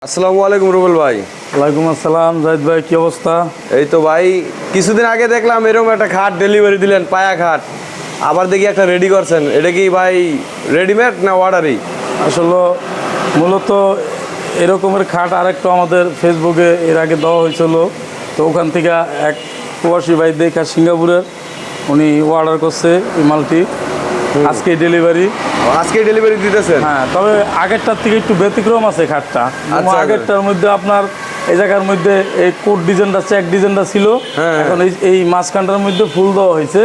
আসসালামু আলাইকুম রুবেল ভাই। ওয়ালাইকুম আসসালাম জাহিদ ভাই, কি অবস্থা? এই তো ভাই, কিছুদিন আগে দেখলাম এরকম একটা খাট ডেলিভারি দিলেন, পায়া খাট। আবার দেখি একটা রেডি করছেন, এটা কি ভাই রেডিমেড না অর্ডারই? আসলে মূলত এরকমের খাট আরেকটু আমাদের ফেসবুকে এর আগে দেওয়া হয়েছিল, তো ওখান থেকে এক প্রবাসী ভাই দেখা সিঙ্গাপুরের উনি অর্ডার করছে এই মালটি, আজকে ডেলিভারি। আজকে ডেলিভারি দিতেছেন? হ্যাঁ, তবে আগেরটার থেকে একটু ব্যতিক্রম আছে খাটটা। আচ্ছা। আগেরটার মধ্যে আপনার এই জায়গার মধ্যে এই কোট ডিজাইনটা, চেক ডিজাইনটা ছিল, এখন এই মাঝখানটার মধ্যে ফুল দেওয়া হয়েছে,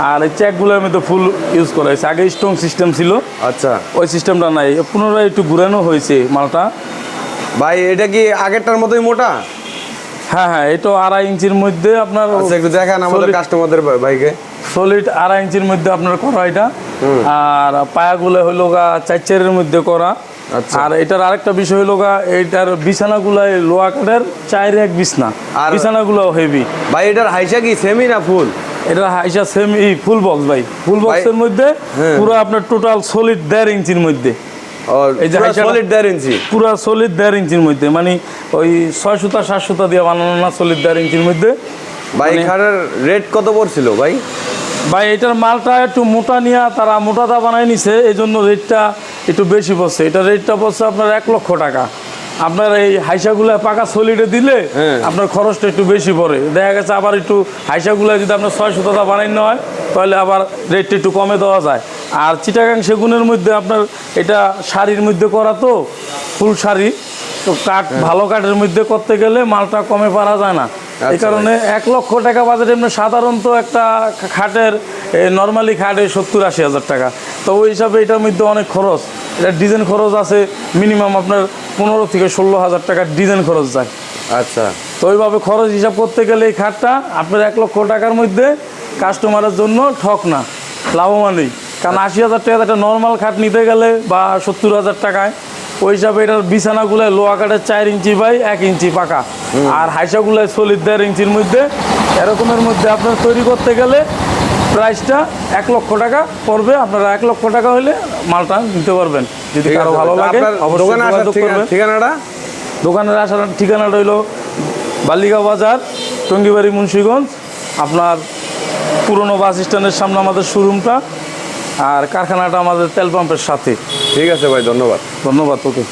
আর এই চেকগুলোর মধ্যে ফুল ইউজ করা হয়েছে। আগে স্ট্রং সিস্টেম ছিল, আচ্ছা, ওই সিস্টেমটা নাই, পুনরায় একটু ঘুরানো হয়েছে মালটা। ভাই এটা কি আগেরটার মতোই মোটা? হ্যাঁ হ্যাঁ, এটা 2.5 ইঞ্চির মধ্যে আপনার। আচ্ছা, একটু দেখান আমাদের কাস্টমারদের ভাইকে। সলিড 2.5 ইঞ্চির মধ্যে আপনার করা এটা, আর পায়াগুলো হইলো গা 4-4-এর মধ্যে করা। আচ্ছা। আর এটার আরেকটা বিষয় হলো গা, এইটার বিছানাগুলাই লোহা কাঠের 4-1 বিছনা, আর বিছানাগুলো হেভি। ভাই এটার হাইসা কি সেমি না ফুল? এটা হাইসা সেমি ফুল বক্স ভাই, ফুল বক্সের মধ্যে পুরো আপনার টোটাল সলিড 1.5 ইঞ্চির মধ্যে। এই যে সলিড 1.5 ইঞ্চি, পুরো সলিড 1.5 ইঞ্চির মধ্যে, মানে ওই 6 সুতা 7 সুতা দিয়ে বানানো না, সলিড 1.5 ইঞ্চির মধ্যে। ভাই খাটের রেট কত পড়ছিল ভাই? ভাই এটার মালটা একটু মোটা নিয়ে তারা মোটাটা বানায় নিছে, এই জন্য রেটটা একটু বেশি পড়ছে। এটা রেটটা পড়ছে আপনার 1 লক্ষ টাকা। আপনার এই হাইসাগুলা পাকা সলিডে দিলে আপনার খরচটা একটু বেশি পড়ে। দেখা গেছে আবার একটু হাইসাগুলা যদি আপনার 6 সুতা বানানো হয়, তাহলে আবার রেটটা একটু কমে দেওয়া যায়। আর চিটাগাং সেগুনের মধ্যে আপনার এটা শাড়ির মধ্যে করা, তো ফুল শাড়ি, তো কাঠ ভালো কাঠের মধ্যে করতে গেলে মালটা কমে পারা যায় না। এই কারণে 1 লক্ষ টাকা বাজেট এমনি সাধারণত একটা খাটের নর্মালি খাটে 70-80 হাজার টাকা। তো ওই হিসাবে এটার মধ্যে অনেক খরচ। এটার ডিজাইন খরচ আছে মিনিমাম আপনার 15 থেকে 16 হাজার টাকার ডিজাইন খরচ যায়। আচ্ছা, তো ওইভাবে খরচ হিসাব করতে গেলে এই খাটটা আপনার 1 লক্ষ টাকার মধ্যে কাস্টমারের জন্য ঠক না, লাভবানই। কারণ 80 হাজার টাকা একটা নর্মাল খাট নিতে গেলে বা 70 হাজার টাকায়, ওই হিসাবে এটার বিছানাগুলো লোহা কাঠের 4 ইঞ্চি বাই 1 ইঞ্চি পাকা, আর হাইসাগুলো সলিড 1.5 ইঞ্চির মধ্যে। এরকমের মধ্যে আপনার তৈরি করতে গেলে প্রাইসটা 1 লক্ষ টাকা পড়বে। আপনারা 1 লক্ষ টাকা হলে মালটা নিতে পারবেন। যদি কারো ভালো লাগে অবশ্যই যোগাযোগ করবেন। ঠিকানাটা? দোকানের আসার ঠিকানাটা হইলো বালিগাঁও বাজার, টঙ্গিবাড়ি, মুন্সিগঞ্জ। আপনার পুরনো বাস স্ট্যান্ডের সামনে আমাদের শোরুমটা, আর কারখানাটা আমাদের তেল পাম্পের সাথে। ঠিক আছে ভাই, ধন্যবাদ। ধন্যবাদ। ওকে।